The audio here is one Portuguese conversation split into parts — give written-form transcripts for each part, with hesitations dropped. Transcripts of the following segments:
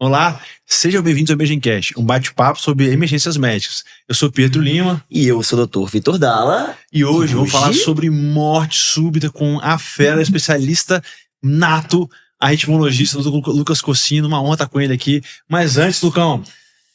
Olá, sejam bem-vindos ao EmergenCast, um bate-papo sobre emergências médicas. Eu sou Pedro Lima. E eu sou o Dr. Vitor Dalla. E hoje vamos falar sobre morte súbita com a fera especialista nato, arritmologista Lucas Cossino. Uma honra estar com ele aqui. Mas antes, Lucão,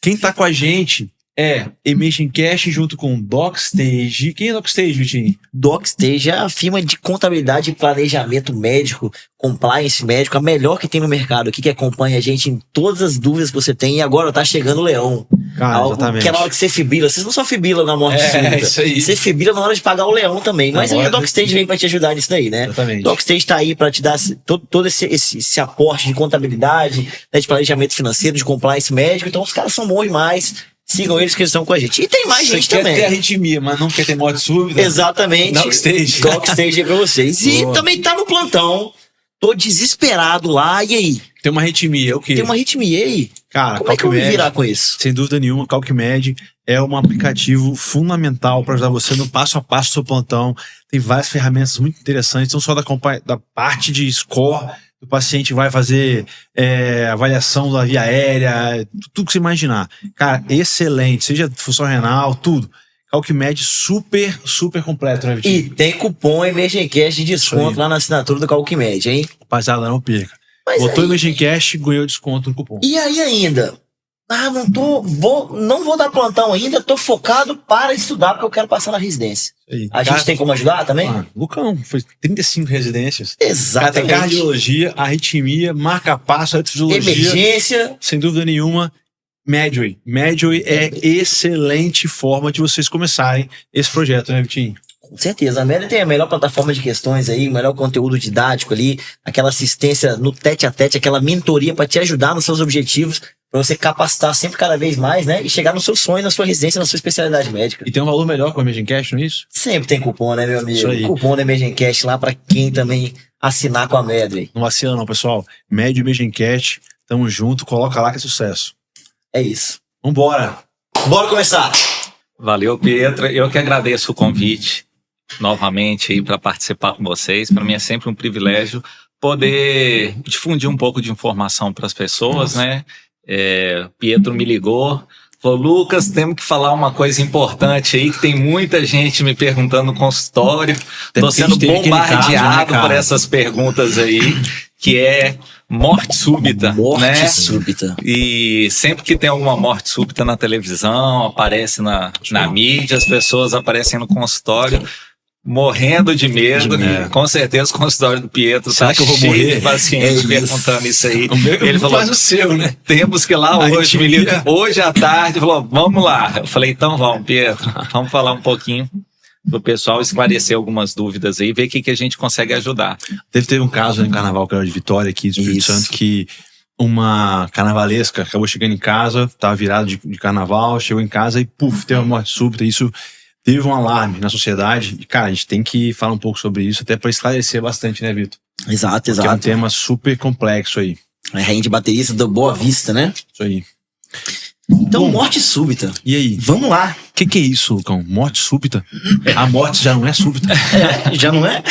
quem tá com a gente é EmergenCast junto com DocStage. Quem é DocStage, Vitinho? DocStage é a firma de contabilidade e planejamento médico, compliance médico, a melhor que tem no mercado aqui, que acompanha a gente em todas as dúvidas que você tem. E agora tá chegando o Leão. Cara, exatamente. Que é na hora que você fibila. Vocês não só fibilam na morte súbita. Isso aí. Você fibila na hora de pagar o Leão também. Mas aí a DocStage vem pra te ajudar nisso daí, né? Exatamente. DocStage tá aí pra te dar todo esse aporte de contabilidade, né, de planejamento financeiro, de compliance médico. Então os caras são bons demais. Sigam eles que eles estão com a gente. E tem mais gente também. Você quer ter arritmia, mas não quer ter morte súbita? Exatamente. DocStage. DocStage é pra vocês. Boa. E também tá no plantão. Tô desesperado lá. E aí? Tem uma arritmia, o quê? Tem uma arritmia, e aí? Cara, como é que eu vou me virar com isso? Sem dúvida nenhuma, CalcMed é um aplicativo fundamental para ajudar você no passo a passo do seu plantão. Tem várias ferramentas muito interessantes, não só da parte de score, o paciente vai fazer avaliação da via aérea, tudo que você imaginar. Cara, excelente, seja função renal, tudo. CalcMed super, super completo, né, Vitinho? E tem cupom EmergenCast de desconto lá na assinatura do CalcMed, hein? Rapaziada, não perca. Mas botou aí... EmergenCast, ganhou desconto no cupom. E aí ainda? Não vou dar plantão ainda, tô focado para estudar, porque eu quero passar na residência. A gente tem como ajudar também? Lucão, foi 35 residências. Exatamente. Cara, tem cardiologia, arritmia, marca-passo, fisiologia. Emergência. Sem dúvida nenhuma, Medway. Medway é excelente forma de vocês começarem esse projeto, né, Vitinho? Com certeza. A Medway tem a melhor plataforma de questões aí, o melhor conteúdo didático ali, aquela assistência no tete-a-tete, aquela mentoria para te ajudar nos seus objetivos, para você capacitar sempre cada vez mais, né? E chegar no seu sonho, na sua residência, na sua especialidade médica. E tem um valor melhor com o EmergenCast, não é isso? Sempre tem cupom, né, meu amigo? Isso aí. Cupom da EmergenCast lá para quem também assinar com a Medway. Não vacila não, pessoal. Medway EmergenCast, tamo junto, coloca lá que é sucesso. É isso. Vambora! Bora começar! Valeu, Pedro. Eu que agradeço o convite novamente aí para participar com vocês. Para mim é sempre um privilégio poder difundir um pouco de informação para as pessoas, né? Pietro me ligou, falou: Lucas, temos que falar uma coisa importante aí, que tem muita gente me perguntando no consultório. Estou sendo bombardeado por essas perguntas aí, que é morte súbita. Morte súbita. E sempre que tem alguma morte súbita na televisão, aparece na mídia, as pessoas aparecem no consultório morrendo de medo. Com certeza o consultório do Pietro Será tá que eu vou cheio morrer? de pacientes perguntando isso aí. Ele falou, o seu, né? Temos que ir lá hoje, me liga, hoje à tarde, falou, vamos lá. Eu falei, então vamos, Pietro, vamos falar um pouquinho do pessoal, esclarecer algumas dúvidas aí, ver o que a gente consegue ajudar. Teve um caso no Carnaval, que era de Vitória aqui, do Espírito Santo, que uma carnavalesca acabou chegando em casa, tava virado de carnaval, chegou em casa e teve uma morte súbita. Isso teve um alarme na sociedade. E, cara, a gente tem que falar um pouco sobre isso, até para esclarecer bastante, né, Vitor? Exato. Porque é um tema super complexo aí. A rainha de baterista do Boa Vista, né? Isso aí. Então, morte súbita. E aí? Vamos lá. O que é isso, Lucão? Morte súbita? A morte já não é súbita? Já não é?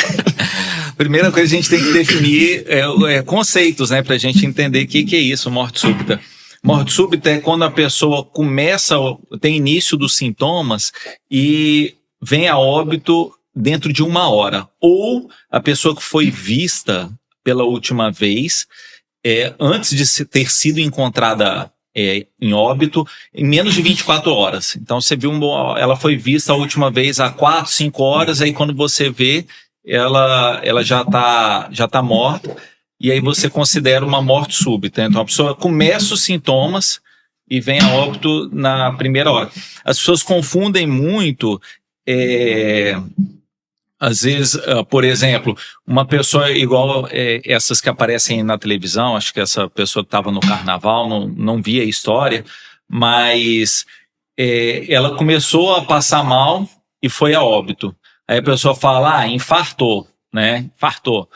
Primeira coisa, a gente tem que definir conceitos, né, pra gente entender o que é isso, morte súbita. Morte súbita é quando a pessoa tem início dos sintomas e vem a óbito dentro de 1 hora. Ou a pessoa que foi vista pela última vez, antes de ter sido encontrada em óbito, em menos de 24 horas. Então você viu, ela foi vista a última vez há 4, 5 horas, aí quando você vê, ela já tá morta. E aí você considera uma morte súbita. Então a pessoa começa os sintomas e vem a óbito na primeira hora. As pessoas confundem muito, às vezes, por exemplo, uma pessoa igual essas que aparecem na televisão, acho que essa pessoa que estava no carnaval, não via a história, mas ela começou a passar mal e foi a óbito. Aí a pessoa fala, infartou, né? Infartou.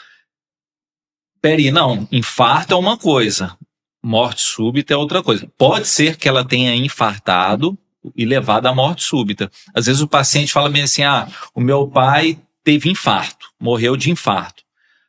Peraí, não, infarto é uma coisa, morte súbita é outra coisa. Pode ser que ela tenha infartado e levado à morte súbita. Às vezes o paciente fala bem assim, o meu pai teve infarto, morreu de infarto.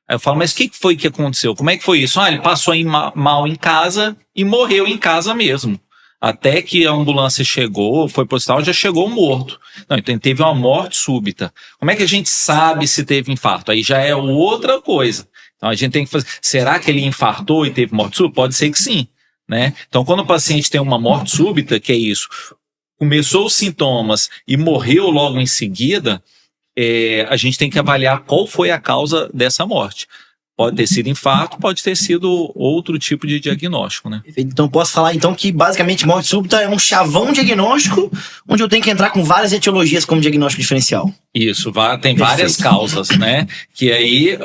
Aí eu falo, mas o que foi que aconteceu? Como é que foi isso? Ele passou mal em casa e morreu em casa mesmo. Até que a ambulância chegou, foi pro hospital, já chegou morto. Não, então teve uma morte súbita. Como é que a gente sabe se teve infarto? Aí já é outra coisa. Então a gente tem que fazer, será que ele infartou e teve morte súbita? Pode ser que sim, né? Então quando o paciente tem uma morte súbita, que é isso, começou os sintomas e morreu logo em seguida, a gente tem que avaliar qual foi a causa dessa morte. Pode ter sido infarto, pode ter sido outro tipo de diagnóstico, né? Então posso falar então que basicamente morte súbita é um chavão diagnóstico onde eu tenho que entrar com várias etiologias como diagnóstico diferencial. Isso, tem várias causas, né? Que aí,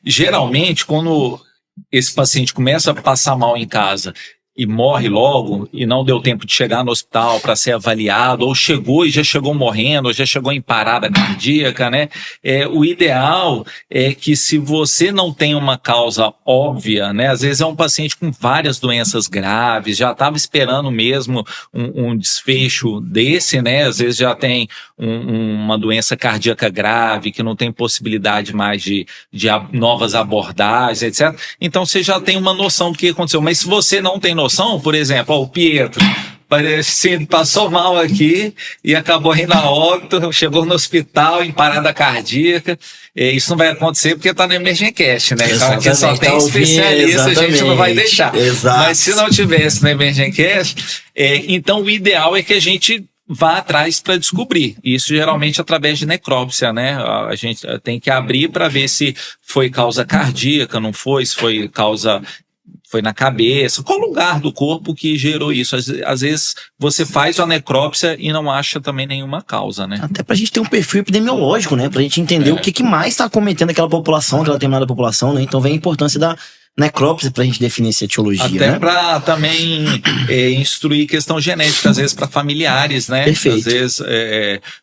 geralmente, quando esse paciente começa a passar mal em casa e morre logo, e não deu tempo de chegar no hospital para ser avaliado, ou chegou e já chegou morrendo, ou já chegou em parada cardíaca, né? O ideal é que, se você não tem uma causa óbvia, né? Às vezes é um paciente com várias doenças graves, já estava esperando mesmo um desfecho desse, né? Às vezes já tem uma doença cardíaca grave, que não tem possibilidade mais de novas abordagens, etc. Então você já tem uma noção do que aconteceu. Mas se você não tem noção, por exemplo, o Pietro passou mal aqui e acabou indo a óbito, chegou no hospital em parada cardíaca. Isso não vai acontecer porque está no Emergencast, né? Então aqui só tem especialista, a gente não vai deixar. Exato. Mas se não tivesse no Emergencast, então o ideal é que a gente vá atrás para descobrir. Isso geralmente através de necrópsia, né? A gente tem que abrir para ver se foi causa cardíaca, não foi, se foi causa... Foi na cabeça, qual lugar do corpo que gerou isso? Às vezes você faz a necrópsia e não acha também nenhuma causa, né? Até pra gente ter um perfil epidemiológico, né? Pra gente entender o que mais tá acometendo aquela população, aquela determinada população, né? Então vem a importância da necrópsia pra gente definir essa etiologia, até né? Pra também instruir questão genética, às vezes para familiares, né? Perfeito. Às vezes,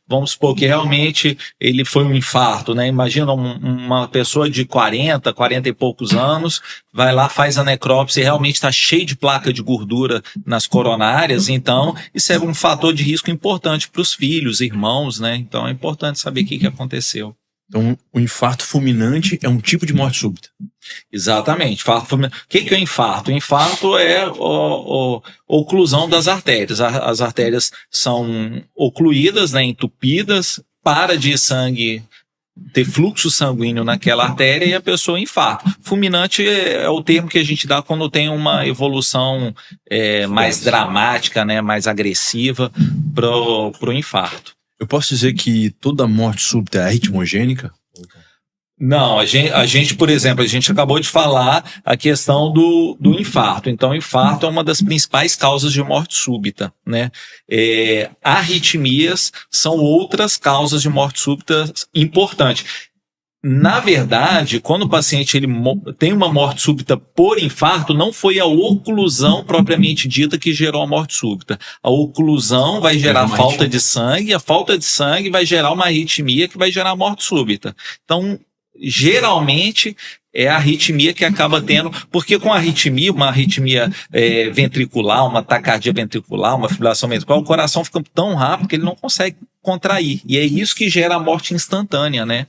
vamos supor que realmente ele foi um infarto, né? Imagina uma pessoa de 40 e poucos anos, vai lá, faz a necrópsia e realmente está cheio de placa de gordura nas coronárias, então isso é um fator de risco importante para os filhos, irmãos, né? Então é importante saber o que aconteceu. Então, o infarto fulminante é um tipo de morte súbita. Exatamente. O que é o infarto? O infarto é a oclusão das artérias. As artérias são ocluídas, né, entupidas, para de sangue ter fluxo sanguíneo naquela artéria e a pessoa infarta. Fulminante é o termo que a gente dá quando tem uma evolução mais dramática, né, mais agressiva pro infarto. Eu posso dizer que toda morte súbita é arritmogênica? Não, a gente, por exemplo, a gente acabou de falar a questão do infarto. Então, o infarto é uma das principais causas de morte súbita, né? Arritmias são outras causas de morte súbita importantes. Na verdade, quando o paciente tem uma morte súbita por infarto, não foi a oclusão propriamente dita que gerou a morte súbita. A oclusão vai gerar falta de sangue, a falta de sangue vai gerar uma arritmia que vai gerar a morte súbita. Então, geralmente é a arritmia que acaba tendo, porque com a arritmia, uma arritmia ventricular, uma taquicardia ventricular, uma fibrilação ventricular, o coração fica tão rápido que ele não consegue contrair, e é isso que gera a morte instantânea, né?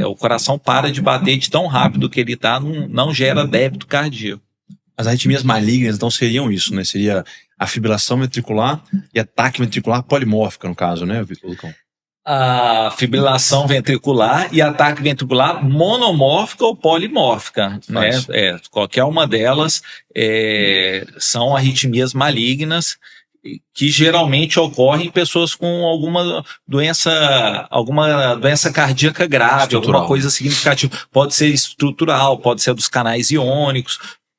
O coração para de bater de tão rápido que ele tá, não gera débito cardíaco. As arritmias malignas, então, seriam isso, né? Seria a fibrilação ventricular e a taque ventricular polimórfica, no caso, né, Vitor Lucão? A fibrilação ventricular e ataque ventricular monomórfica ou polimórfica, né? Qualquer uma delas são arritmias malignas que geralmente ocorrem em pessoas com alguma doença cardíaca grave, alguma coisa significativa. Pode ser estrutural, pode ser dos canais iônicos,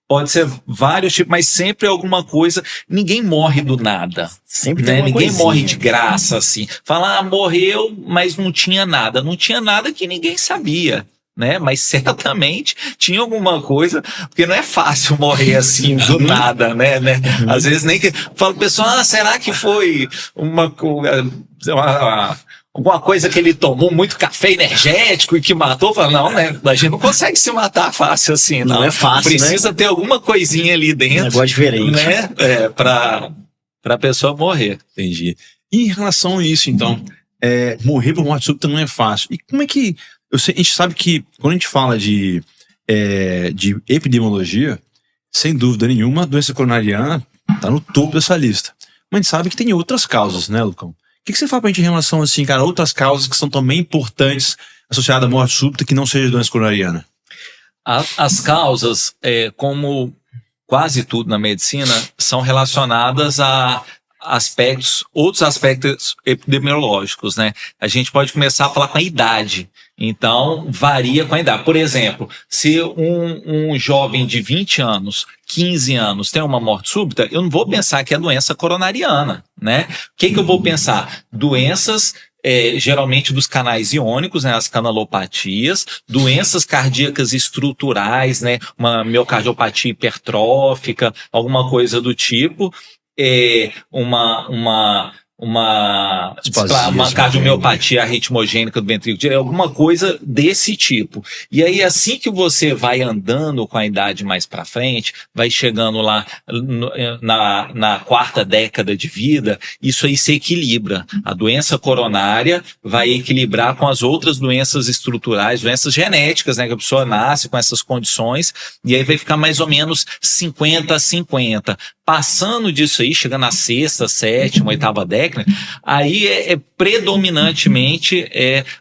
pode ser vários tipos, mas sempre alguma coisa. Ninguém morre do nada. Sempre né? tem Ninguém coisinha. morre de graça, assim. Fala, morreu, mas não tinha nada. Não tinha nada que ninguém sabia, né? Mas certamente tinha alguma coisa, porque não é fácil morrer assim do nada, né? Às vezes nem que... Fala, pessoal, será que foi alguma coisa que ele tomou muito café energético e que matou? Fala, não, né? A gente não consegue se matar fácil assim, não. Não é fácil, Precisa ter alguma coisinha ali dentro. Negócio diferente. Né? Pra pessoa morrer. Entendi. E em relação a isso, então, morrer por morte súbita não é fácil. E como é que... a gente sabe que quando a gente fala de de epidemiologia, sem dúvida nenhuma, a doença coronariana tá no topo dessa lista. Mas a gente sabe que tem outras causas, né, Lucão? O que você fala pra gente em relação, assim, cara, outras causas que são também importantes associadas à morte súbita que não seja doença coronariana? As causas, como quase tudo na medicina, são relacionadas a outros aspectos epidemiológicos, né? A gente pode começar a falar com a idade. Então, varia com a idade. Por exemplo, se um jovem de 20 anos, 15 anos tem uma morte súbita, eu não vou pensar que é doença coronariana, né? O que eu vou pensar? Doenças geralmente dos canais iônicos, né, as canalopatias, doenças cardíacas estruturais, né, uma miocardiopatia hipertrófica, alguma coisa do tipo, uma cardiomiopatia arritmogênica do ventrículo direito, alguma coisa desse tipo. E aí, assim que você vai andando com a idade mais para frente, vai chegando lá na quarta década de vida, isso aí se equilibra. A doença coronária vai equilibrar com as outras doenças estruturais, doenças genéticas, né, que a pessoa nasce com essas condições, e aí vai ficar mais ou menos 50-50. Passando disso aí, chegando na sexta, sétima, oitava década, aí predominantemente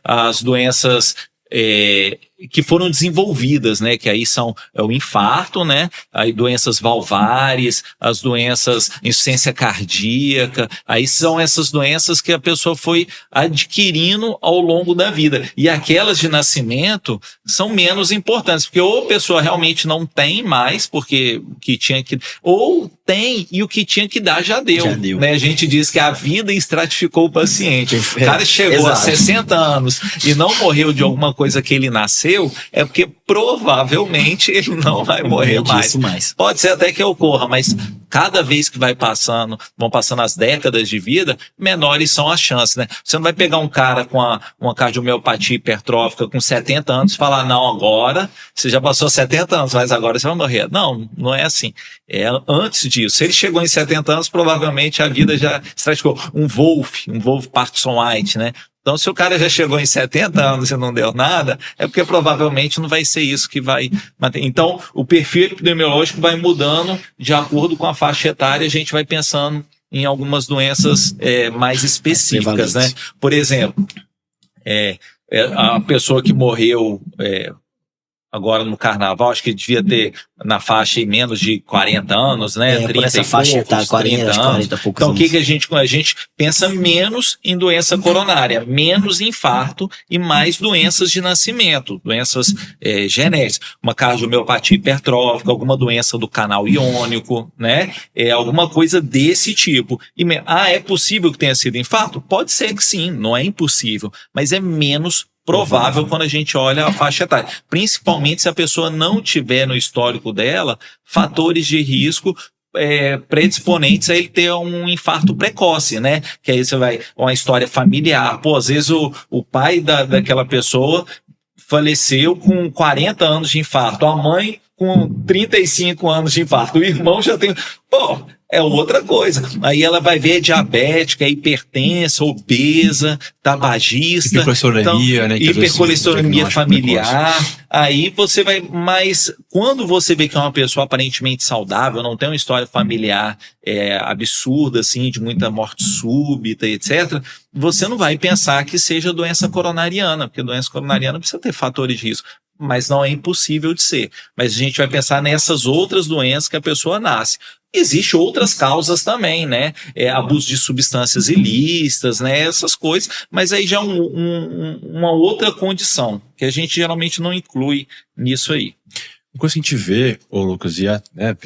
as doenças que foram desenvolvidas, né, que aí são o infarto, né, aí doenças valvares, as doenças insuficiência cardíaca, aí são essas doenças que a pessoa foi adquirindo ao longo da vida. E aquelas de nascimento são menos importantes, porque ou a pessoa realmente não tem mais, porque o que tinha que... ou tem e o que tinha que dar já deu. Né? A gente diz que a vida estratificou o paciente. O cara chegou a 60 anos e não morreu de alguma coisa que ele nasceu, é porque provavelmente ele não vai morrer mais. Pode ser até que ocorra, mas cada vez que vão passando as décadas de vida, menores são as chances, né? Você não vai pegar um cara com uma cardiomiopatia hipertrófica com 70 anos e falar, não, agora você já passou 70 anos, mas agora você vai morrer. Não, não é assim. É antes disso. Se ele chegou em 70 anos, provavelmente a vida já estratificou. Um Wolff Parkinson-White, né? Então, se o cara já chegou em 70 anos e não deu nada, é porque provavelmente não vai ser isso que vai manter. Então, o perfil epidemiológico vai mudando de acordo com a faixa etária, a gente vai pensando em algumas doenças mais específicas, né? Por exemplo, a pessoa que morreu agora no carnaval, acho que devia ter na faixa menos de 40 anos, né? 30 essa e faixa poucos, 40 anos. 40 poucos Então, o que anos. a gente pensa menos em doença coronária, menos infarto e mais doenças de nascimento, doenças genéticas, uma cardiomiopatia hipertrófica, alguma doença do canal iônico, né? Alguma coisa desse tipo. É possível que tenha sido infarto? Pode ser que sim, não é impossível, mas é menos provável quando a gente olha a faixa etária. Principalmente se a pessoa não tiver no histórico dela fatores de risco predisponentes a ele ter um infarto precoce, né? Que aí você vai, uma história familiar. Pô, às vezes o pai daquela pessoa faleceu com 40 anos de infarto, a mãe com 35 anos de infarto, o irmão já tem... Pô, é outra coisa. Aí ela vai ver diabética, hipertensa, obesa, tabagista. Hipercolesterolemia, né? Hipercolesterolemia familiar. Aí você vai... Mas quando você vê que é uma pessoa aparentemente saudável, não tem uma história familiar absurda, assim, de muita morte súbita, etc., você não vai pensar que seja doença coronariana, porque doença coronariana precisa ter fatores de risco. Mas não é impossível de ser. Mas a gente vai pensar nessas outras doenças que a pessoa nasce. Existem outras causas também, né? Abuso de substâncias ilícitas, né? Essas coisas, mas aí já é uma outra condição, que a gente geralmente não inclui nisso aí. Uma coisa que a gente vê, Lucas, e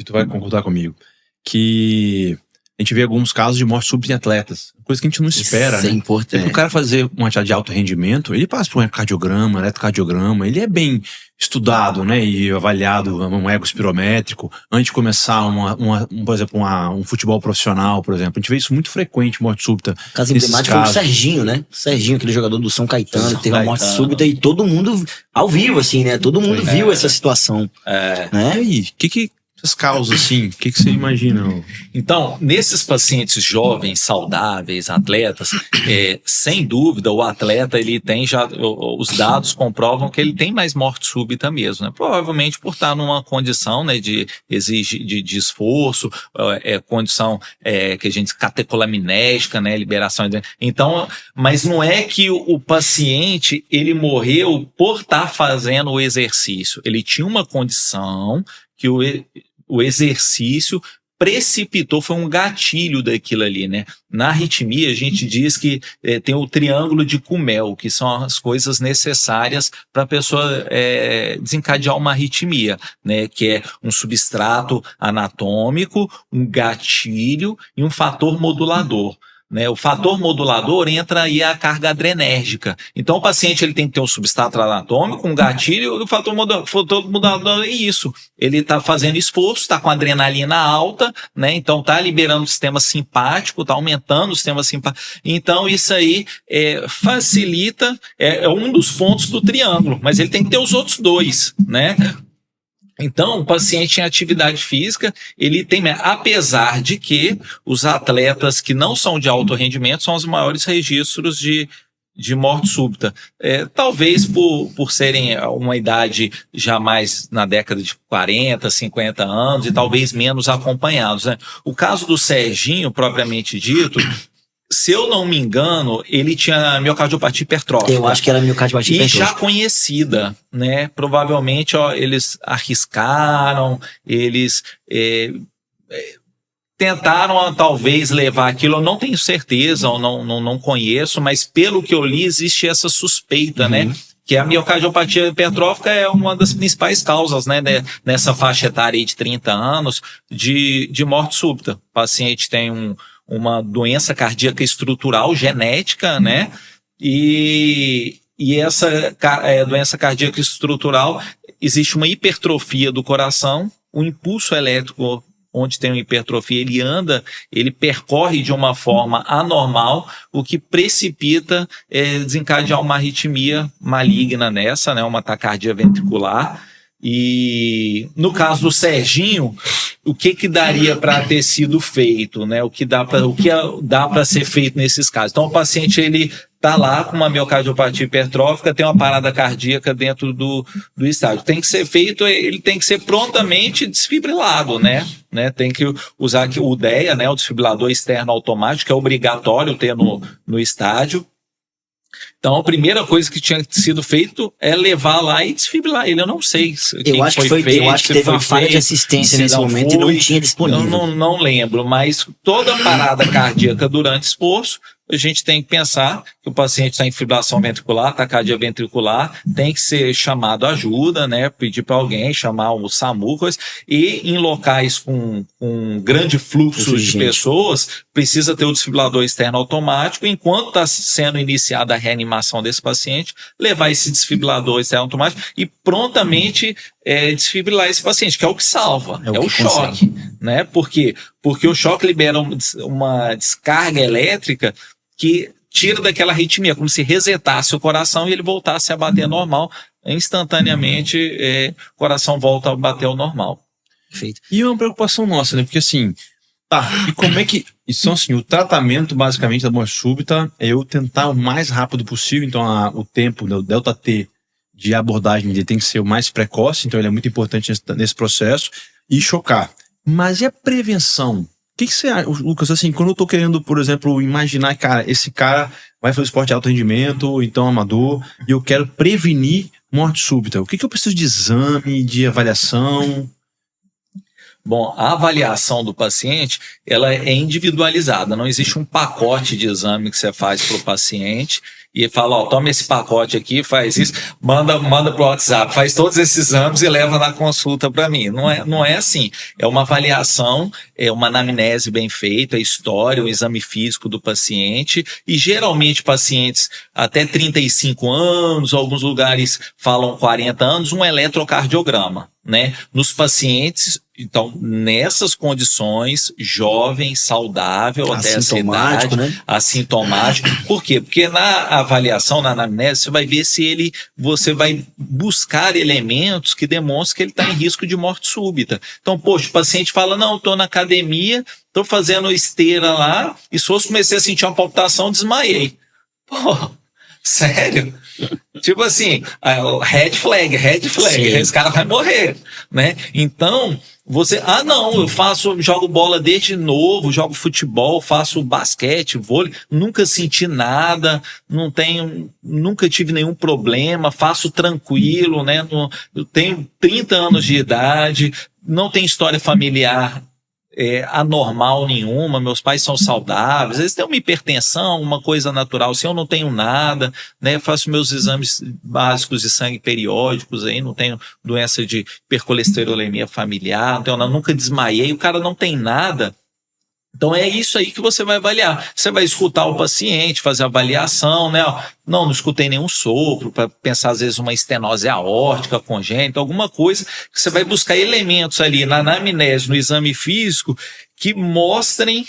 tu vai concordar comigo, que a gente vê alguns casos de morte súbita em atletas. Coisa que a gente não espera, né? É importante. O cara fazer uma atividade de alto rendimento, ele passa por um ecocardiograma, eletrocardiograma, ele é bem estudado, né? E avaliado, um ego espirométrico, antes de começar por exemplo, um futebol profissional, por exemplo. A gente vê isso muito frequente, morte súbita. O caso emblemático foi o Serginho, né? O Serginho, aquele jogador do São Caetano, que teve uma morte súbita e todo mundo, ao vivo, assim, né? Todo mundo viu essa situação. Né? E aí, o que essas causas, assim? O que você imagina? Então, nesses pacientes jovens, saudáveis, atletas, sem dúvida, o atleta, ele tem já, os dados comprovam que ele tem mais morte súbita mesmo, né? Provavelmente por estar numa condição, né, de esforço, condição que a gente catecolaminética, né, liberação. Então, mas não é que o paciente, ele morreu por estar fazendo o exercício. Ele tinha uma condição que o exercício precipitou, foi um gatilho daquilo ali, né? Na arritmia, a gente diz que tem o triângulo de Kummel, que são as coisas necessárias para a pessoa desencadear uma arritmia, né? Que é um substrato anatômico, um gatilho e um fator modulador. Né, o fator modulador entra aí a carga adrenérgica. Então o paciente ele tem que ter um substrato anatômico, um gatilho, e o fator modulador é isso. Ele está fazendo esforço, está com adrenalina alta, né? Então está liberando o sistema simpático, está aumentando o sistema simpático. Então isso aí facilita, é um dos pontos do triângulo, mas ele tem que ter os outros dois, né? Então, o paciente em atividade física, ele tem, apesar de que os atletas que não são de alto rendimento são os maiores registros de morte súbita. Talvez por serem uma idade já mais na década de 40, 50 anos e talvez menos acompanhados, né? O caso do Serginho, propriamente dito, se eu não me engano, ele tinha miocardiopatia hipertrófica. Eu acho que era miocardiopatia hipertrófica. E já conhecida, né? Provavelmente, eles arriscaram, eles tentaram talvez levar aquilo, eu não tenho certeza, ou não conheço, mas pelo que eu li, existe essa suspeita, né? Que a miocardiopatia hipertrófica é uma das principais causas, né, nessa faixa etária aí de 30 anos de morte súbita. O paciente tem uma doença cardíaca estrutural genética, né? E essa doença cardíaca estrutural, existe uma hipertrofia do coração, o impulso elétrico, onde tem uma hipertrofia, ele percorre de uma forma anormal, o que precipita desencadear uma arritmia maligna nessa, né? Uma taquicardia ventricular. E no caso do Serginho, o que daria para ter sido feito, né? O que dá para ser feito nesses casos? Então o paciente ele está lá com uma miocardiopatia hipertrófica, tem uma parada cardíaca dentro do estádio. Tem que ser feito, ele tem que ser prontamente desfibrilado, né? Tem que usar aqui o DEA, né? O desfibrilador externo automático, que é obrigatório ter no estádio. Então, a primeira coisa que tinha sido feito é levar lá e desfibrilar ele. Eu não sei eu acho que teve uma falha de assistência nesse momento e não tinha disponível. Eu não lembro, mas toda a parada cardíaca durante esforço, a gente tem que pensar que o paciente está em fibrilação ventricular, taquicardia ventricular, tem que ser chamado ajuda, né? Pedir para alguém, chamar o SAMU, e em locais com grande fluxo de pessoas, precisa ter o desfibrilador externo automático, enquanto está sendo iniciada a reanimação desse paciente, levar esse desfibrilador externo automático e prontamente desfibrilar esse paciente, que é o que salva, é o choque, né? Por quê? Porque o choque libera uma descarga elétrica que tira daquela arritmia, como se resetasse o coração e ele voltasse a bater normal. Instantaneamente, o coração volta a bater ao normal. Perfeito. E uma preocupação nossa, né? Porque assim, e como é que... Então, assim, o tratamento, basicamente, da morte súbita é eu tentar o mais rápido possível. Então, o tempo, o delta T de abordagem dele tem que ser o mais precoce. Então, ele é muito importante nesse processo. E chocar. Mas e a prevenção? O que você acha, Lucas, assim, quando eu tô querendo, por exemplo, imaginar, cara, esse cara vai fazer esporte de alto rendimento, ou então amador, e eu quero prevenir morte súbita. O que eu preciso de exame, de avaliação? Bom, a avaliação do paciente, ela é individualizada, não existe um pacote de exame que você faz para o paciente e fala, toma esse pacote aqui, faz isso, manda pro WhatsApp, faz todos esses exames e leva na consulta para mim. Não é assim. É uma avaliação, é uma anamnese bem feita, a história, o exame físico do paciente, e geralmente pacientes até 35 anos, alguns lugares falam 40 anos, um eletrocardiograma. né, nos pacientes, então, nessas condições, jovem, saudável, até essa idade, né? assintomático. Por quê? Porque na avaliação, na anamnese, você vai ver se você vai buscar elementos que demonstram que ele está em risco de morte súbita. Então, poxa, o paciente fala, não, estou na academia, estou fazendo esteira lá, e se fosse comecei a sentir uma palpitação, desmaiei. Pô, sério? Tipo assim, red flag, Sim. esse cara vai morrer, né? Então, não, eu jogo bola desde novo, jogo futebol, faço basquete, vôlei, nunca senti nada, nunca tive nenhum problema, faço tranquilo, né? Eu tenho 30 anos de idade, não tenho história familiar anormal nenhuma, meus pais são saudáveis, eles têm uma hipertensão, uma coisa natural, se eu não tenho nada, né, faço meus exames básicos de sangue periódicos, aí não tenho doença de hipercolesterolemia familiar, não tenho nada, nunca desmaiei, o cara não tem nada. Então é isso aí que você vai avaliar. Você vai escutar o paciente, fazer a avaliação, né? Não escutei nenhum sopro, para pensar às vezes uma estenose aórtica congênita, alguma coisa que você vai buscar elementos ali na anamnese, no exame físico, que mostrem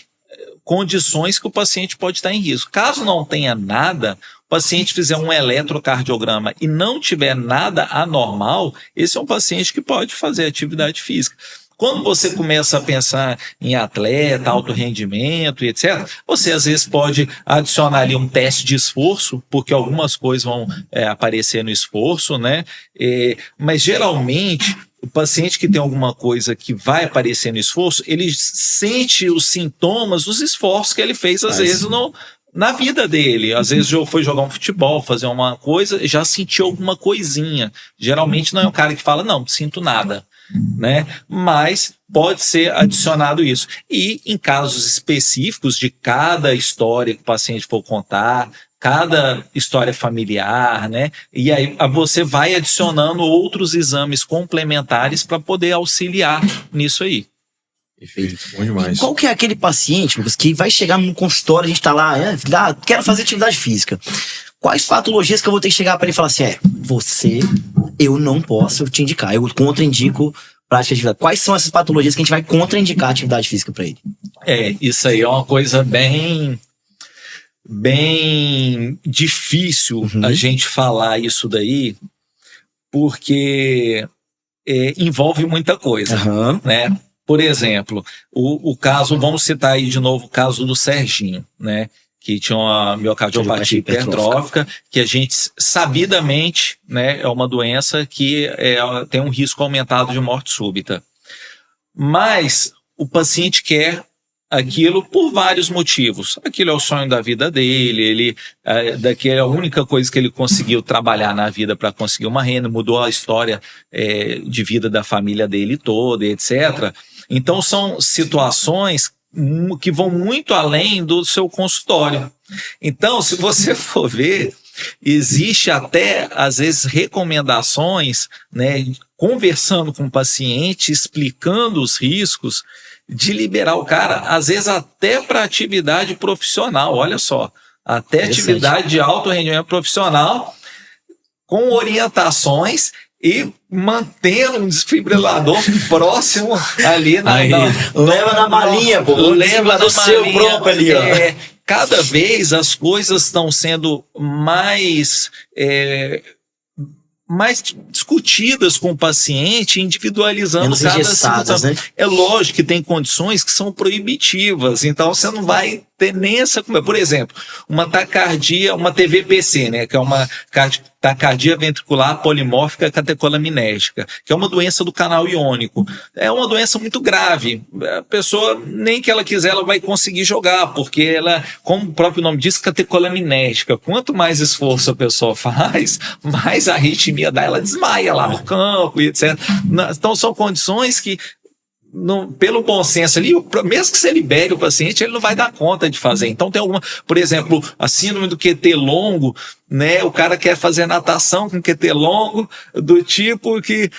condições que o paciente pode estar em risco. Caso não tenha nada, o paciente fizer um eletrocardiograma e não tiver nada anormal, esse é um paciente que pode fazer atividade física. Quando você começa a pensar em atleta, alto rendimento e etc., você às vezes pode adicionar ali um teste de esforço, porque algumas coisas vão aparecer no esforço, né? Mas geralmente o paciente que tem alguma coisa que vai aparecer no esforço, ele sente os sintomas dos esforços que ele fez às vezes na vida dele. Às vezes foi jogar um futebol, fazer uma coisa, já sentiu alguma coisinha. Geralmente não é um cara que fala, não sinto nada, né? Mas pode ser adicionado isso. E em casos específicos de cada história que o paciente for contar, cada história familiar, né? E aí você vai adicionando outros exames complementares para poder auxiliar nisso aí. Perfeito, bom demais. Qual que é aquele paciente, Lucas, que vai chegar no consultório, a gente tá lá, quero fazer atividade física. Quais patologias que eu vou ter que chegar para ele e falar assim, eu não posso te indicar, eu contraindico prática de atividade. Quais são essas patologias que a gente vai contraindicar a atividade física para ele? Isso aí é uma coisa bem difícil a gente falar isso daí, porque envolve muita coisa, né? Por exemplo, o caso, vamos citar aí de novo o caso do Serginho, né? Que tinha uma miocardiopatia hipertrófica, que a gente sabidamente, né, é uma doença que tem um risco aumentado de morte súbita. Mas o paciente quer aquilo por vários motivos. Aquilo é o sonho da vida dele, daquela é a única coisa que ele conseguiu trabalhar na vida para conseguir uma renda, mudou a história de vida da família dele toda, etc. Então são situações que vão muito além do seu consultório. Então, se você for ver, existe até, às vezes, recomendações, né, conversando com o paciente, explicando os riscos, de liberar o cara, às vezes até para atividade profissional, olha só, até atividade de alto rendimento profissional, com orientações e mantendo um desfibrilador próximo ali leva na malinha, pô. Leva no seu próprio ali, ó. Cada vez as coisas estão sendo mais discutidas com o paciente, individualizando cada situação. Né? É lógico que tem condições que são proibitivas, então você não vai ter nem essa... Por exemplo, uma taquicardia, uma TVPC, né, que é uma taquicardia ventricular polimórfica catecolaminérgica, que é uma doença do canal iônico. É uma doença muito grave. A pessoa, nem que ela quiser, ela vai conseguir jogar, porque ela, como o próprio nome diz, catecolaminérgica. Quanto mais esforço a pessoa faz, mais a arritmia dá, ela desmaia lá no campo, e etc. Então são condições que, pelo bom senso ali, mesmo que você libere o paciente, ele não vai dar conta de fazer. Então tem alguma, por exemplo, a síndrome do QT longo, né? O cara quer fazer natação com QT longo, do tipo que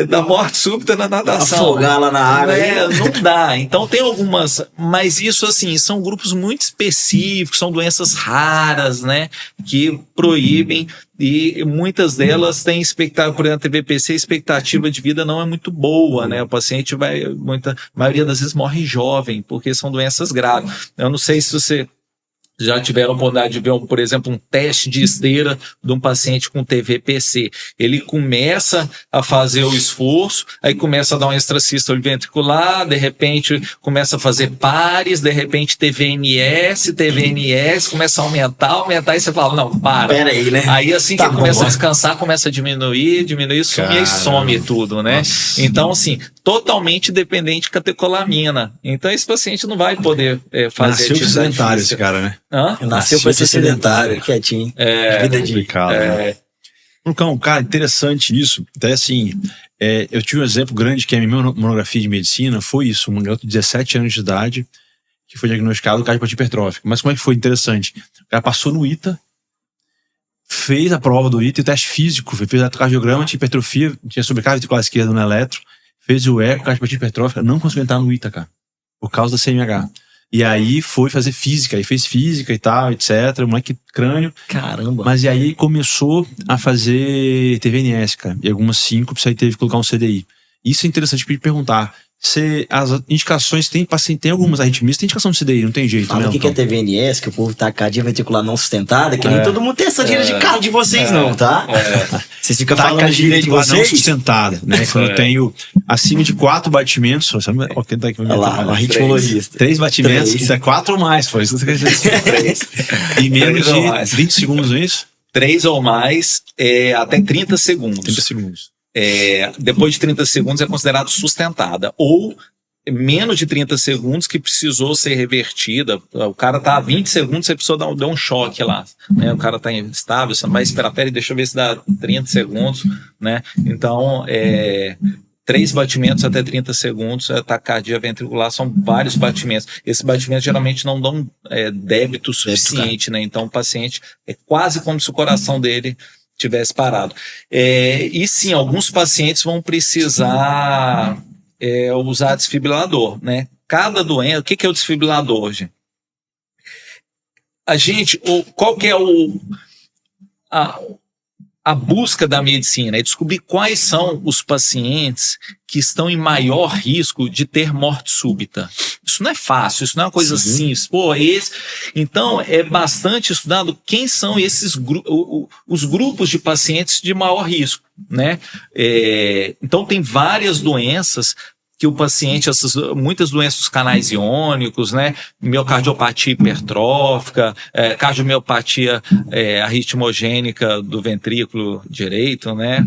dá morte súbita na natação. Afogar lá na água. Não dá. Então tem algumas, mas isso assim, são grupos muito específicos, são doenças raras, né? Que proíbem, e muitas delas têm expectativa, por exemplo, a TVPC, a expectativa de vida não é muito boa, né? O paciente a maioria das vezes morre jovem, porque são doenças graves. Eu não sei se você já tiveram a oportunidade de ver, por exemplo, um teste de esteira de um paciente com TVPC. Ele começa a fazer o esforço, aí começa a dar uma extrasístole ventricular, de repente começa a fazer pares, de repente TVNS, começa a aumentar, e você fala, não, para. Pera aí, né? Aí assim que começa a descansar, começa a diminuir, some e some tudo, né? Nossa. Então, assim, totalmente dependente de catecolamina. Então, esse paciente não vai poder fazer Nasceu sedentário esse cara, né? Hã? Nasceu pra ser sedentário, quietinho. Vida de... Complicado, né? Então, cara, interessante isso. Até assim, eu tive um exemplo grande que a minha monografia de medicina foi isso. Um garoto de 17 anos de idade que foi diagnosticado com cardiopatia hipertrófica. Mas como é que foi interessante? O cara passou no ITA, fez a prova do ITA, o teste físico, fez a cardiograma, tinha hipertrofia, tinha sobrecarga ventricular esquerda no eletro, fez o eco, cardiopatia hipertrófica, não conseguiu entrar no ITA, cara, por causa da CMH. E aí foi fazer física, aí fez física e tal, etc. Moleque crânio. Caramba. Mas e aí começou a fazer TVNS, cara. E algumas síncopes, aí teve que colocar um CDI. Isso é interessante pra te perguntar. As indicações, tem algumas arritmias, tem indicação de CDI, não tem jeito. Fala né, o que é TVNS, que o povo tá cardia ventricular não sustentada, que nem todo mundo tem essa gíria de carro de vocês, não, tá? Vocês ficam falando gíria de não vocês. sustentada, né? Quando eu tenho acima de 4 batimentos, sabe? Ó, quem tá aqui Olha lá, o ritmologista. 3 batimentos, 3. isso é 4 ou mais, pô. Isso quer dizer 3. E menos de 20 segundos, não é isso? 3 ou mais, até 30 segundos. 30 segundos. Depois de 30 segundos é considerado sustentada. Ou menos de 30 segundos que precisou ser revertida. O cara tá a 20 segundos, você precisou dar um choque lá, né? O cara tá instável, você não vai esperar, pera, deixa eu ver se dá 30 segundos, né? Então, 3 batimentos até 30 segundos, a taquicardia ventricular são vários batimentos. Esses batimentos geralmente não dão débito suficiente, né? Então o paciente é quase como se o coração dele tivesse parado. E sim, alguns pacientes vão precisar usar desfibrilador, né? Cada doença, o que é o desfibrilador, gente? Qual que é a busca da medicina? É descobrir quais são os pacientes que estão em maior risco de ter morte súbita. Isso não é fácil, isso não é uma coisa simples. Então, é bastante estudado quem são os grupos de pacientes de maior risco, né? Então, tem várias doenças que o paciente, muitas doenças dos canais iônicos, né? Miocardiopatia hipertrófica, cardiomiopatia arritmogênica do ventrículo direito, né?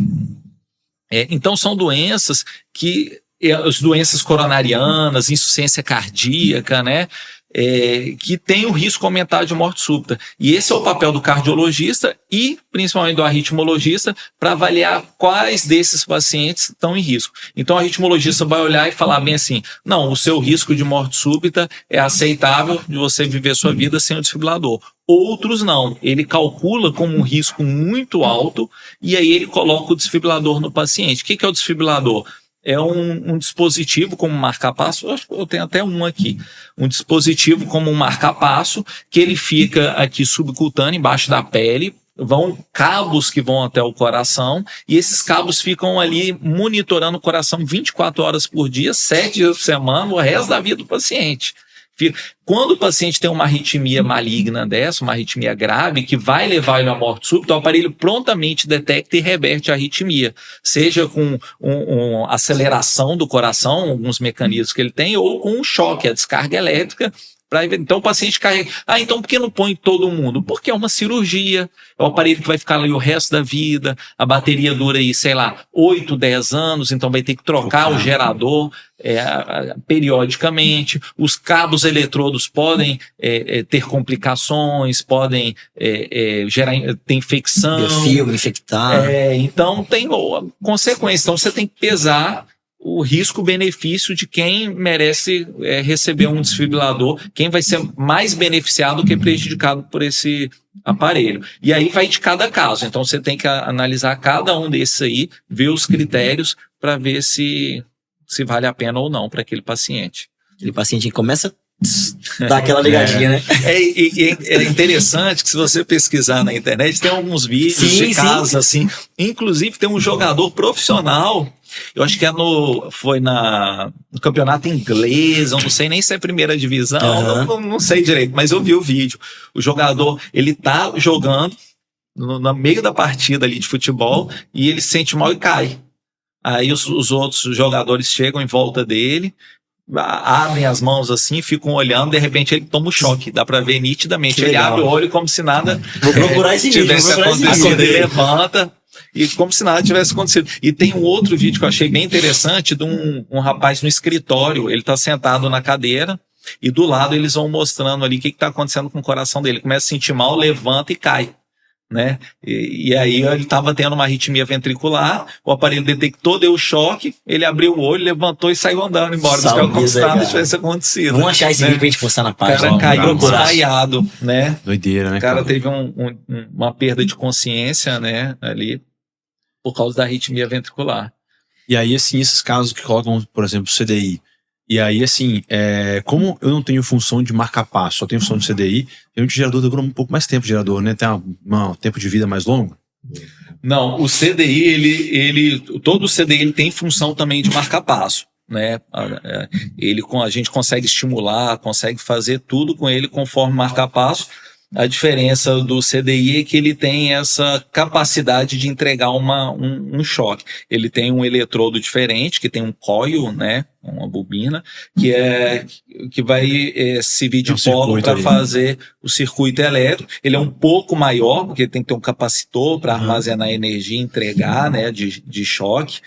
Então são doenças as doenças coronarianas, insuficiência cardíaca, né? Que tem o risco aumentado de morte súbita. E esse é o papel do cardiologista e principalmente do arritmologista para avaliar quais desses pacientes estão em risco. Então o arritmologista vai olhar e falar bem assim, não, o seu risco de morte súbita é aceitável de você viver sua vida sem o desfibrilador. Outros não, ele calcula como um risco muito alto e aí ele coloca o desfibrilador no paciente. O que é o desfibrilador? É um dispositivo como um marca-passo, eu tenho até um aqui, um dispositivo como um marca-passo, que ele fica aqui subcutâneo, embaixo da pele, vão cabos que vão até o coração, e esses cabos ficam ali monitorando o coração 24 horas por dia, 7 dias por semana, o resto da vida do paciente. Quando o paciente tem uma arritmia maligna dessa, uma arritmia grave, que vai levar ele à morte súbita, o aparelho prontamente detecta e reverte a arritmia, seja com aceleração do coração, alguns mecanismos que ele tem, ou com um choque, a descarga elétrica. Então o paciente carrega. Então por que não põe todo mundo? Porque é uma cirurgia, é um aparelho que vai ficar ali o resto da vida, a bateria dura aí, 8, 10 anos, então vai ter que trocar o gerador periodicamente, os cabos eletrodos podem ter complicações, podem ter infecção. Fio, infectar. Então tem consequência. Então você tem que pesar o risco-benefício de quem merece receber um desfibrilador, quem vai ser mais beneficiado do que prejudicado por esse aparelho. E aí vai de cada caso. Então você tem que analisar cada um desses aí, ver os critérios para ver se vale a pena ou não para aquele paciente. Aquele paciente que começa a dar aquela ligadinha, né? É interessante que se você pesquisar na internet, tem alguns vídeos de casos assim. Inclusive tem um jogador profissional, eu acho que foi no campeonato inglês, eu não sei nem se é primeira divisão, não sei direito, mas eu vi o vídeo. O jogador, ele tá jogando no meio da partida ali de futebol e ele se sente mal e cai. Aí os outros jogadores chegam em volta dele, abrem as mãos assim, ficam olhando, de repente ele toma um choque, dá pra ver nitidamente. Ele abre o olho como se nada tivesse acontecido, ele levanta e como se nada tivesse acontecido. E tem um outro vídeo que eu achei bem interessante de um rapaz no escritório, ele tá sentado na cadeira e do lado eles vão mostrando ali o que tá acontecendo com o coração dele. Ele começa a sentir mal, levanta e cai. Né? E aí ele estava tendo uma arritmia ventricular, o aparelho detectou, deu choque, ele abriu o olho, levantou e saiu andando embora, como se nada tivesse acontecido. Vamos achar esse vídeo pra gente postar na página. O cara caiu desmaiado, né? Doideira, né? O cara teve uma perda de consciência, né, ali, por causa da arritmia ventricular. E aí, assim, esses casos que colocam, por exemplo, CDI, e aí, assim, como eu não tenho função de marca-passo, só tenho função de CDI, o gerador demora um pouco mais tempo de gerador, né? Tem um tempo de vida mais longo? Não, o CDI, todo o CDI ele tem função também de marca-passo, né? A gente consegue estimular, consegue fazer tudo com ele conforme marca-passo. A diferença do CDI é que ele tem essa capacidade de entregar um choque. Ele tem um eletrodo diferente, que tem um coil, né, uma bobina, que vai servir de polo para fazer o circuito elétrico. Ele é um pouco maior, porque tem que ter um capacitor para armazenar energia e entregar, né, de choque.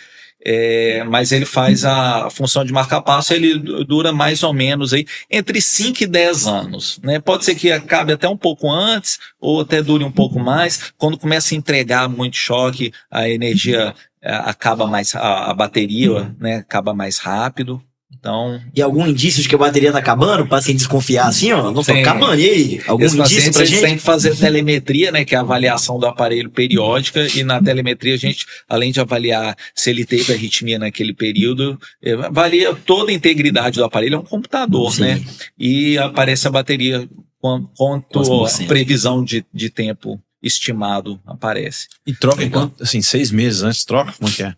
Mas ele faz a função de marca-passo, ele dura mais ou menos aí entre 5 e 10 anos, né? Pode ser que acabe até um pouco antes ou até dure um pouco mais. Quando começa a entregar muito choque, a energia acaba mais, a bateria, né, acaba mais rápido. Então, e algum indício de que a bateria tá acabando? O paciente desconfiar assim, ó, não tá acabando, e aí? Algum indício pra gente? Tem que fazer telemetria, né, que é a avaliação do aparelho periódica, e na telemetria a gente, além de avaliar se ele teve arritmia naquele período, avalia toda a integridade do aparelho, é um computador, né, e aparece a bateria quanto a previsão de tempo estimado aparece. E troca enquanto, assim, 6 meses antes, troca? Como é que é?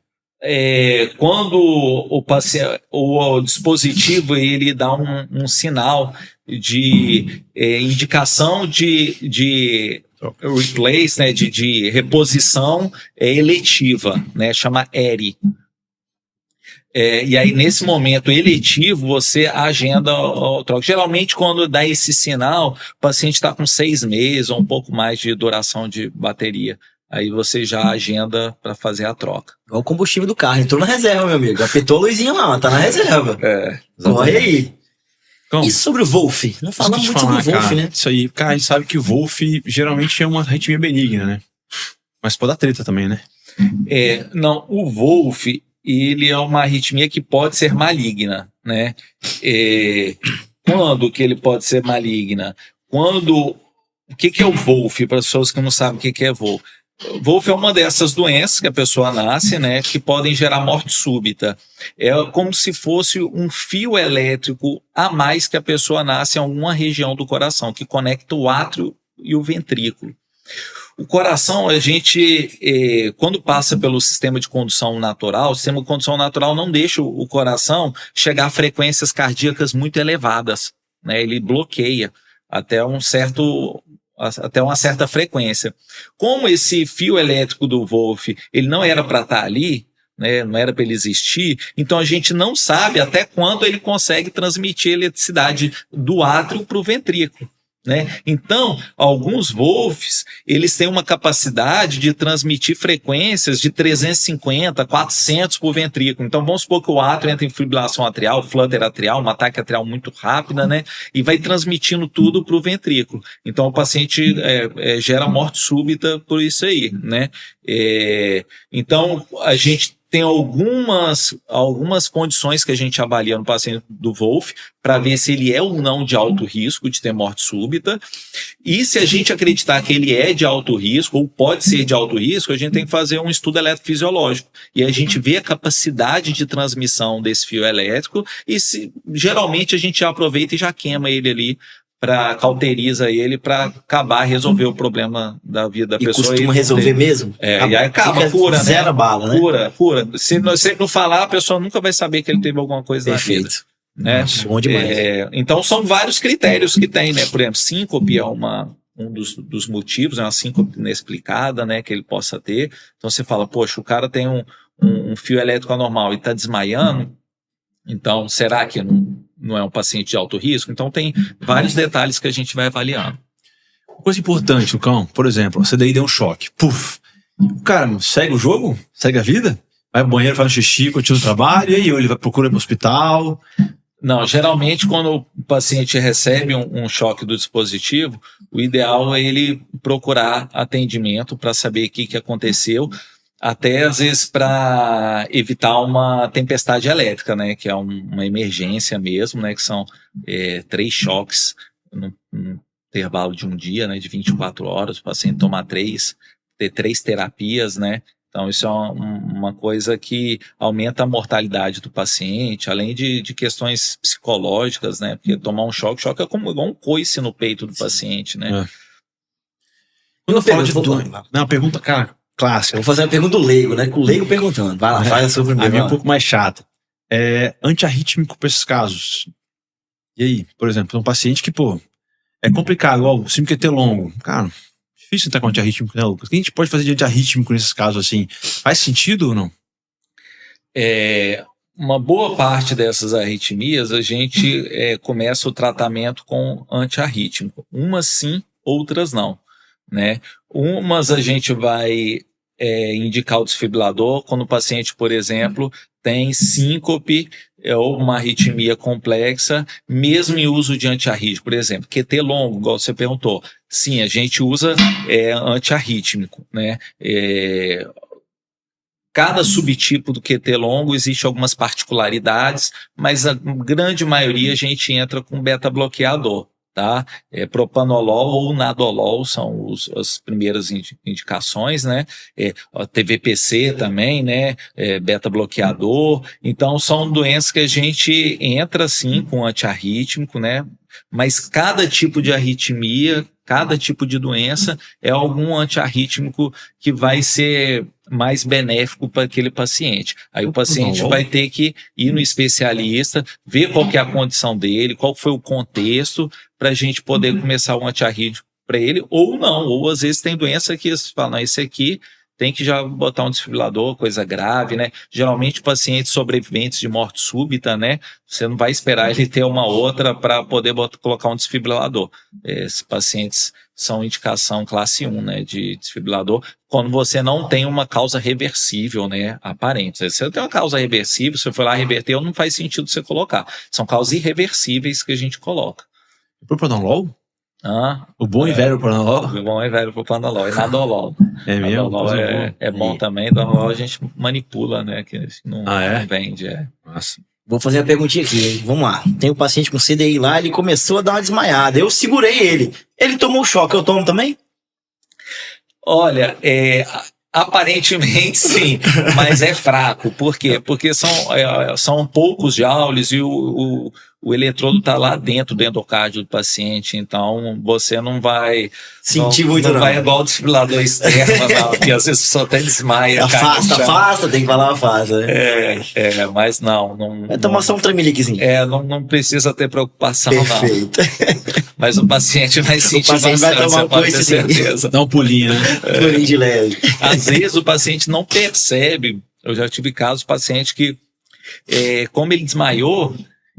Quando o dispositivo ele dá um sinal de indicação de replace, né, de reposição eletiva, né, chama ERI. E aí, nesse momento eletivo, você agenda o troca. Geralmente, quando dá esse sinal, o paciente está com 6 meses ou um pouco mais de duração de bateria. Aí você já agenda para fazer a troca. Igual o combustível do carro. Entrou na reserva, meu amigo. Apertou a luzinha lá, tá na reserva. Corre aí. E sobre o Wolf? Não falamos muito sobre o Wolf, cara, né? Isso aí. Cara, a gente sabe que o Wolf geralmente é uma arritmia benigna, né? Mas pode dar treta também, né? Não, o Wolf, ele é uma arritmia que pode ser maligna, né? Quando que ele pode ser maligna? O que é o Wolf? Para as pessoas que não sabem o que é Wolf. Wolf é uma dessas doenças que a pessoa nasce, né, que podem gerar morte súbita. É como se fosse um fio elétrico a mais que a pessoa nasce em alguma região do coração, que conecta o átrio e o ventrículo. O coração, a gente, quando passa pelo sistema de condução natural, o sistema de condução natural não deixa o coração chegar a frequências cardíacas muito elevadas, né, ele bloqueia até uma certa frequência. Como esse fio elétrico do Wolf, ele não era para estar ali, né, não era para ele existir, então a gente não sabe até quando ele consegue transmitir eletricidade do átrio para o ventrículo. Né? Então, alguns Wolfs, eles têm uma capacidade de transmitir frequências de 350, 400 por ventrículo. Então, vamos supor que o átrio entra em fibrilação atrial, flutter atrial, uma ataque atrial muito rápida, né? E vai transmitindo tudo para o ventrículo. Então, o paciente gera morte súbita por isso aí, né? Então, a gente tem algumas condições que a gente avalia no paciente do Wolff para ver se ele é ou não de alto risco de ter morte súbita. E se a gente acreditar que ele é de alto risco ou pode ser de alto risco, a gente tem que fazer um estudo eletrofisiológico. E a gente vê a capacidade de transmissão desse fio elétrico e geralmente a gente já aproveita e já queima ele ali, cauteriza ele para acabar, resolver o problema da vida da pessoa. E costuma resolver mesmo? E aí acaba, cura, né? Zero bala, né? Cura. Se ele não falar, a pessoa nunca vai saber que ele teve alguma coisa na vida. Né? Nossa, bom demais. Então são vários critérios que tem, né? Por exemplo, síncope é um dos motivos, é uma síncope inexplicada, né? Que ele possa ter. Então você fala, poxa, o cara tem um fio elétrico anormal e está desmaiando, então será que não é um paciente de alto risco? Então tem vários detalhes que a gente vai avaliando. Coisa importante, Lucão, por exemplo, a CDI deu um choque. Puf! O cara segue o jogo? Segue a vida? Vai ao banheiro, faz um xixi, continua o trabalho, e aí ele vai procurar no hospital? Não, geralmente quando o paciente recebe um choque do dispositivo, o ideal é ele procurar atendimento para saber o que aconteceu, até às vezes para evitar uma tempestade elétrica, né, que é uma emergência mesmo, né, que são 3 choques no intervalo de um dia, né, de 24 horas, o paciente tomar ter 3 terapias, né. Então isso é uma coisa que aumenta a mortalidade do paciente, além de questões psicológicas, né, porque tomar um choque é como igual um coice no peito do paciente, né. Quando eu falo de dor, uma pergunta, cara, clássica. Eu vou fazer uma pergunta do leigo, né? Com o leigo perguntando. Vai lá, faz a sua primeira. A minha é um pouco mais chata. Antiarrítmico para esses casos. E aí, por exemplo, um paciente que, é complicado, ó, o 5QT longo. Cara, difícil entrar com antiarrítmico, né, Lucas? O que a gente pode fazer de antiarrítmico nesses casos assim? Faz sentido ou não? Uma boa parte dessas arritmias, a gente começa o tratamento com antiarrítmico. Umas sim, outras não, né? Umas a gente vai indicar o desfibrilador quando o paciente, por exemplo, tem síncope ou uma arritmia complexa, mesmo em uso de antiarrítmico. Por exemplo, QT longo, igual você perguntou. Sim, a gente usa antiarrítmico, né? Cada subtipo do QT longo existe algumas particularidades, mas a grande maioria a gente entra com beta-bloqueador, tá? Propanolol ou nadolol são as primeiras indicações, né? TVPC também, né? Beta-bloqueador. Então são doenças que a gente entra sim com antiarrítmico, né? Mas cada tipo de arritmia, cada tipo de doença é algum antiarrítmico que vai ser mais benéfico para aquele paciente. Aí o paciente vai ter que ir no especialista, ver qual que é a condição dele, qual foi o contexto, para a gente poder começar o antiarrítmico para ele, ou não. Ou às vezes tem doença que você fala, não, esse aqui tem que já botar um desfibrilador, coisa grave, né? Geralmente pacientes sobreviventes de morte súbita, né? Você não vai esperar ele ter uma outra para poder colocar um desfibrilador. Esses pacientes são indicação classe 1, né? De desfibrilador, quando você não tem uma causa reversível, né? Aparente. Se você tem uma causa reversível, se você for lá reverter, não faz sentido você colocar. São causas irreversíveis que a gente coloca. Propanolol? O bom e velho propanolol? O bom e velho propanolol. E nadolol. É mesmo? Nadolol é bom também. Nadolol a gente manipula, né? Que não vende. Nossa. Vou fazer uma perguntinha aqui. Vamos lá. Tem um paciente com CDI lá, ele começou a dar uma desmaiada. Eu segurei ele. Ele tomou choque. Eu tomo também? Olha, aparentemente sim, mas é fraco. Por quê? Porque são poucos joules e o eletrodo está lá dentro do endocárdio do paciente, então você não vai sentir muito, não vai igual o desfibrilador externo, não, porque às vezes só até desmaia. Afasta, tem que falar afasta, né? Mas não. É tomar só um tremeliquezinho. Não precisa ter preocupação. Perfeito. Não. Mas o paciente vai sentir bastante, vai tomar você pode ter certeza. Dá um pulinho, né? Pulinho de leve. Às vezes o paciente não percebe. Eu já tive casos de paciente que, como ele desmaiou,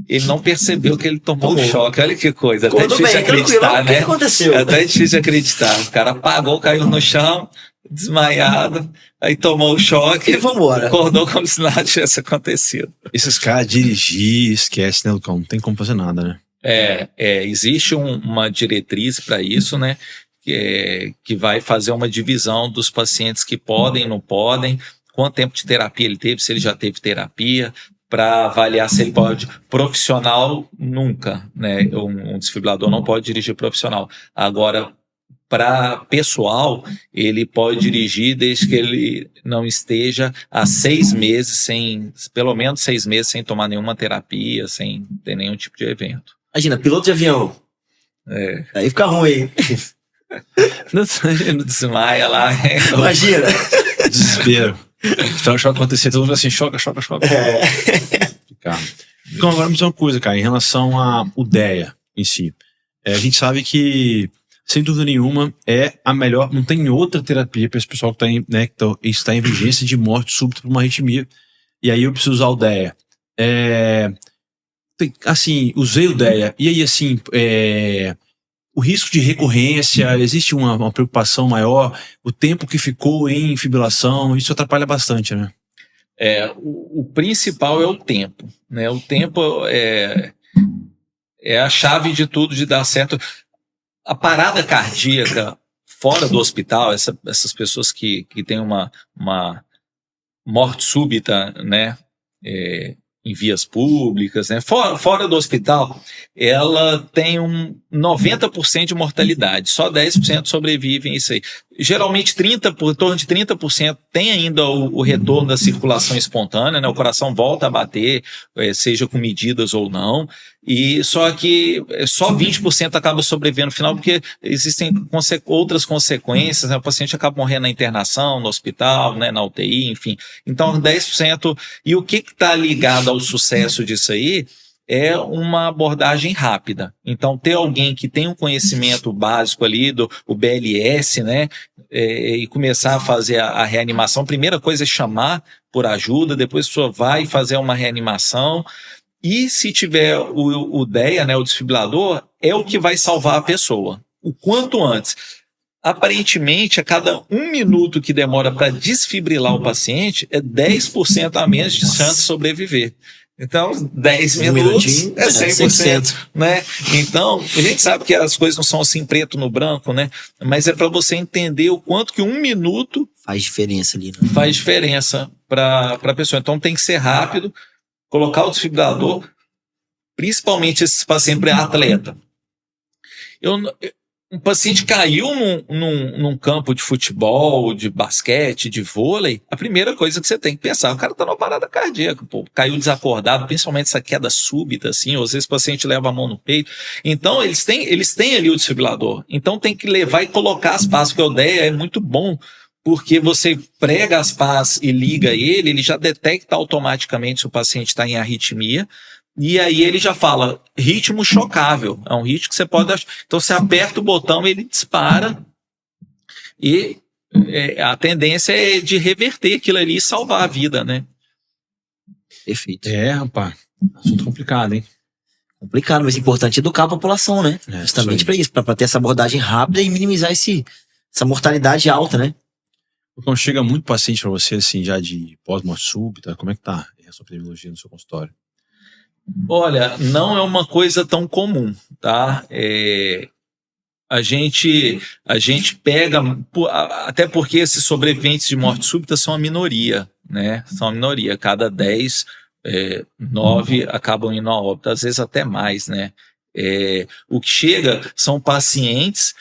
ele não percebeu que ele tomou um choque. Olha que coisa, até difícil de acreditar, né? O que aconteceu? É até difícil de acreditar. O cara apagou, caiu no chão, desmaiado, aí tomou o choque e vambora. Acordou como se nada tivesse acontecido. Esses caras dirigir, esquece, né, Lucão? Não tem como fazer nada, né? Existe uma diretriz para isso, né? Que vai fazer uma divisão dos pacientes que podem e não podem. quanto tempo de terapia ele teve, se ele já teve terapia, para avaliar se ele pode. Profissional, nunca, né? Um desfibrilador não pode dirigir profissional. Agora, para pessoal, ele pode dirigir desde que ele não esteja há 6 meses pelo menos 6 meses sem tomar nenhuma terapia, sem ter nenhum tipo de evento. Imagina, piloto de avião. Aí fica ruim. Não desmaia lá. Imagina. Desespero. Então, choque acontecer, todo mundo assim, choca. Então, agora me diz uma coisa, cara, em relação ao DEA em si. A gente sabe que, sem dúvida nenhuma, é a melhor, não tem outra terapia para esse pessoal que está em vigência de morte súbita por uma arritmia. E aí eu preciso usar o DEA. Assim, usei o DEA. E aí, assim, o risco de recorrência, existe uma preocupação maior, o tempo que ficou em fibrilação, isso atrapalha bastante, né? O principal é o tempo, né? O tempo é a chave de tudo, de dar certo. A parada cardíaca fora do hospital, essas pessoas que têm uma morte súbita, né? Em vias públicas, né? Fora do hospital, ela tem 90% de mortalidade, só 10% sobrevivem a isso aí. Geralmente em torno de 30% tem ainda o retorno da circulação espontânea, né? O coração volta a bater, seja com medidas ou não, e só que só 20% acaba sobrevivendo no final, porque existem outras consequências, né? O paciente acaba morrendo na internação, no hospital, né? Na UTI, enfim. Então 10%, e o que está ligado ao sucesso disso aí é uma abordagem rápida. Então, ter alguém que tem um conhecimento básico ali o BLS, né, e começar a fazer a reanimação. Primeira coisa é chamar por ajuda, depois a pessoa vai fazer uma reanimação. E se tiver o DEA, né, o desfibrilador, é o que vai salvar a pessoa. O quanto antes. Aparentemente, a cada 1 minuto que demora para desfibrilar o paciente, é 10% a menos de chance de sobreviver. Então, 10 minutos é 100%, né? Então, a gente sabe que as coisas não são assim preto no branco, né? Mas é para você entender o quanto que 1 minuto faz diferença ali, né? Faz diferença para a pessoa. Então, tem que ser rápido, colocar o desfibrilador, principalmente esse paciente pré-atleta. Um paciente caiu num campo de futebol, de basquete, de vôlei, a primeira coisa que você tem que pensar, o cara está numa parada cardíaca, pô, caiu desacordado, principalmente essa queda súbita, assim, ou às vezes o paciente leva a mão no peito. Então, eles têm ali o desfibrilador. Então, tem que levar e colocar as pás, porque a ideia é muito bom, porque você prega as pás e liga ele já detecta automaticamente se o paciente está em arritmia. E aí ele já fala, ritmo chocável, é um ritmo que você pode achar. Então você aperta o botão, ele dispara e a tendência é de reverter aquilo ali e salvar a vida, né? Perfeito. Rapaz, assunto complicado, hein? Complicado, mas é importante educar a população, né? Justamente para isso, para ter essa abordagem rápida e minimizar essa mortalidade alta, né? Então chega muito paciente para você, assim, já de pós-morte súbita, como é que tá a sua epidemiologia no seu consultório? Olha, não é uma coisa tão comum, tá? A gente pega, até porque esses sobreviventes de morte súbita são a minoria, né? São a minoria, cada 10, 9 acabam indo a óbito, às vezes até mais, né? O que chega são pacientes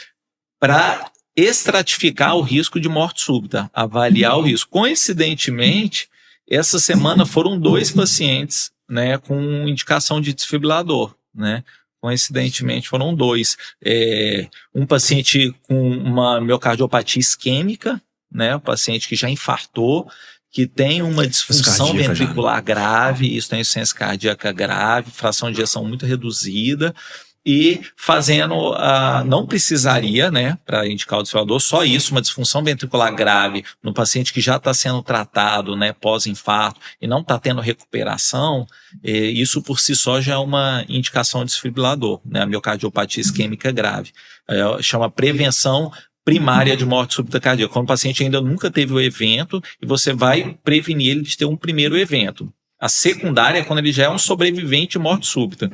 para estratificar o risco de morte súbita, avaliar o risco. Coincidentemente, essa semana foram 2 pacientes, né, com indicação de desfibrilador, né? Coincidentemente foram 2. Um paciente com uma miocardiopatia isquêmica, né? Um paciente que já infartou, que tem uma disfunção ventricular grave, isso tem insuficiência cardíaca grave, fração de ejeção muito reduzida, e fazendo, não precisaria, né, para indicar o desfibrilador, só isso, uma disfunção ventricular grave no paciente que já está sendo tratado, né, pós-infarto e não está tendo recuperação, isso por si só já é uma indicação de desfibrilador, né, a miocardiopatia isquêmica grave. Chama prevenção primária de morte súbita cardíaca, quando o paciente ainda nunca teve o evento e você vai prevenir ele de ter um primeiro evento. A secundária é quando ele já é um sobrevivente de morte súbita.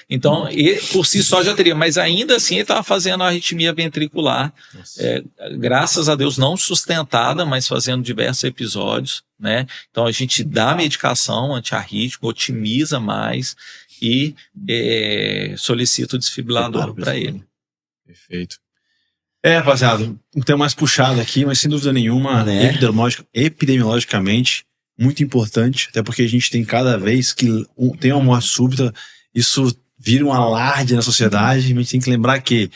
Então, por si só já teria, mas ainda assim ele estava fazendo a arritmia ventricular, graças a Deus não sustentada, mas fazendo diversos episódios, né? Então a gente dá medicação antiarrítmica, otimiza mais e solicita o desfibrilador para ele. Perfeito. Rapaziada, um tema mais puxado aqui, mas sem dúvida nenhuma, né? Epidemiologicamente, muito importante, até porque a gente tem cada vez que tem uma morte súbita, isso vira um alarde na sociedade, a gente tem que lembrar que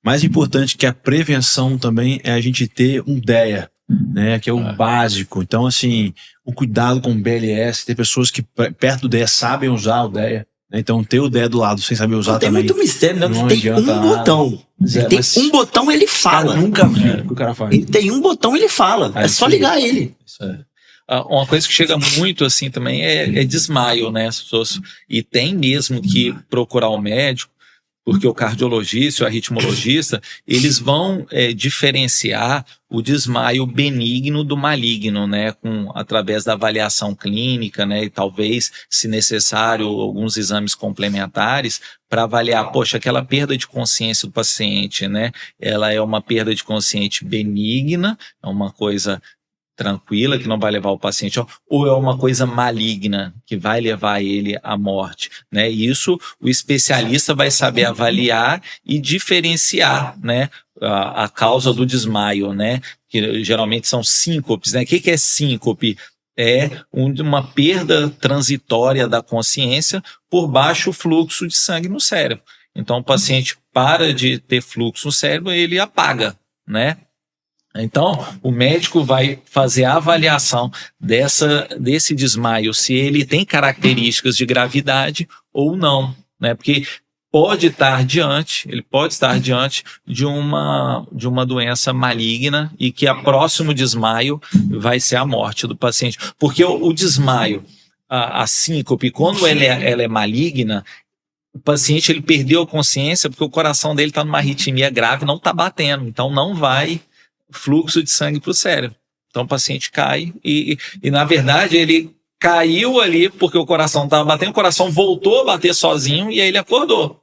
mais importante que a prevenção também é a gente ter um DEA, né, que é o básico. Então, assim, o cuidado com o BLS, ter pessoas que perto do DEA sabem usar o DEA, né? Então ter o DEA do lado sem saber usar também. Tem muito mistério, né? Não Tem um botão. Tem um botão, ele fala. Eu nunca vi o que o cara faz. Ele tem um botão, ele fala. É só ligar ele. Isso é. Uma coisa que chega muito assim também é desmaio, né? As pessoas, e tem mesmo que procurar o médico, porque o cardiologista, o arritmologista, eles vão diferenciar o desmaio benigno do maligno, né? Através da avaliação clínica, né? E talvez, se necessário, alguns exames complementares para avaliar, poxa, aquela perda de consciência do paciente, né? Ela é uma perda de consciência benigna, é uma coisa tranquila, que não vai levar o paciente, ou é uma coisa maligna, que vai levar ele à morte, né? E isso o especialista vai saber avaliar e diferenciar, né? A causa do desmaio, né? Que geralmente são síncopes, né? O que é síncope? É uma perda transitória da consciência por baixo fluxo de sangue no cérebro. Então o paciente para de ter fluxo no cérebro, ele apaga, né? Então, o médico vai fazer a avaliação desse desmaio, se ele tem características de gravidade ou não, né? Porque ele pode estar diante de uma doença maligna e que o próximo desmaio vai ser a morte do paciente. Porque o desmaio, a síncope, quando ela é maligna, o paciente ele perdeu a consciência porque o coração dele está numa arritmia grave, não está batendo, então não vai fluxo de sangue para o cérebro. Então o paciente cai e na verdade ele caiu ali porque o coração estava batendo, o coração voltou a bater sozinho e aí ele acordou.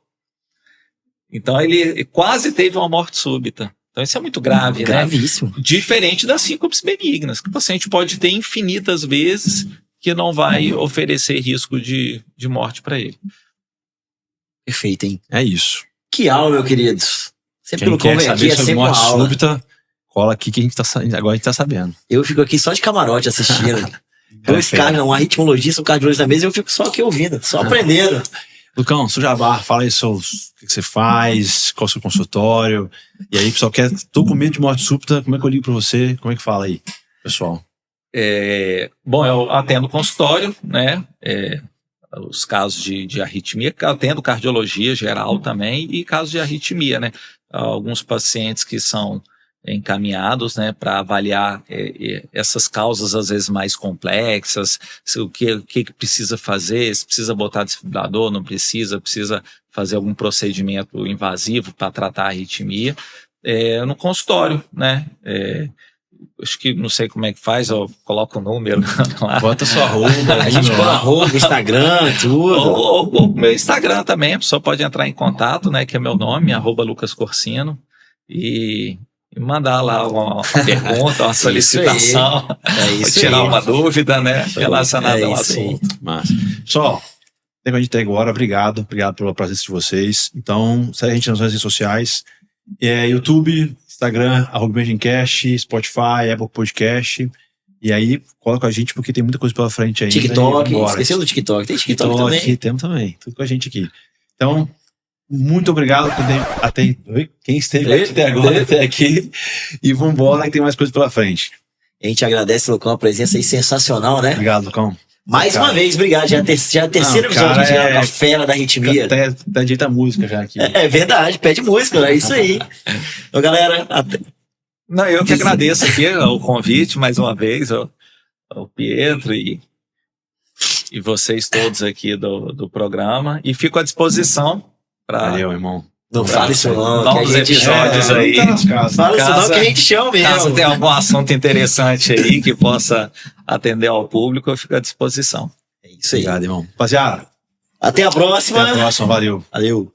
Então ele quase teve uma morte súbita. Então isso é muito grave, Gravíssimo. Né? Diferente das síncopes benignas, que o paciente pode ter infinitas vezes que não vai oferecer risco de morte para ele. Perfeito, hein? É isso. Que aula, meu queridos. Sempre Quem pelo quer convém saber aqui é sobre sempre uma morte aula. súbita, cola aqui que agora a gente tá sabendo. Eu fico aqui só de camarote assistindo. Dois caras, um arritmologista, um cardiologista na mesa, e eu fico só aqui ouvindo, só aprendendo. Lucão, Sujabá, fala aí o que você faz, qual é o seu consultório. E aí, pessoal, tô com medo de morte súbita, como é que eu ligo pra você? Como é que fala aí, pessoal? Bom, eu atendo consultório, né? Os casos de arritmia, atendo cardiologia geral também e casos de arritmia, né? Alguns pacientes que são encaminhados, né, para avaliar essas causas às vezes mais complexas, o que precisa fazer, se precisa botar desfibrilador, não precisa fazer algum procedimento invasivo para tratar a arritmia, no consultório, né, acho que não sei como é que faz, eu coloco o número lá. Bota sua arroba. A gente põe arroba, Instagram, tudo. O meu Instagram também, a pessoa pode entrar em contato, né, que é meu nome, @LucasCorsino, e mandar lá uma pergunta, uma solicitação, tirar uma dúvida, né, relacionada ao assunto. Mas, pessoal, tempo a gente tem agora, obrigado pela presença de vocês. Então, segue a gente nas redes sociais, YouTube, Instagram, @BenjamCast, Spotify, Apple Podcast. E aí, cola com a gente porque tem muita coisa pela frente ainda. TikTok, esqueceu do TikTok. Tem TikTok também? Temos também, tudo com a gente aqui. Então, muito obrigado por quem esteve até aqui. E vambora que tem mais coisa pela frente. A gente agradece, Lucão, a presença aí sensacional, né? Obrigado, Lucão. Mais uma vez, obrigado. Já é a terceira episódio que a gente grava com a fera da arritmia. Até direito a música já aqui. É verdade, pede música, é isso aí. Então, galera, Não, eu que agradeço aqui o convite mais uma vez, ao Pietro e vocês todos aqui do programa. E fico à disposição para. Valeu, irmão. Não fala isso não. Novos episódios aí. Fala isso não que a gente chama mesmo. Caso tenha algum assunto interessante aí que possa atender ao público, eu fico à disposição. É isso aí. Obrigado, irmão. Rapaziada, Até a próxima. Até a próxima, valeu. Valeu.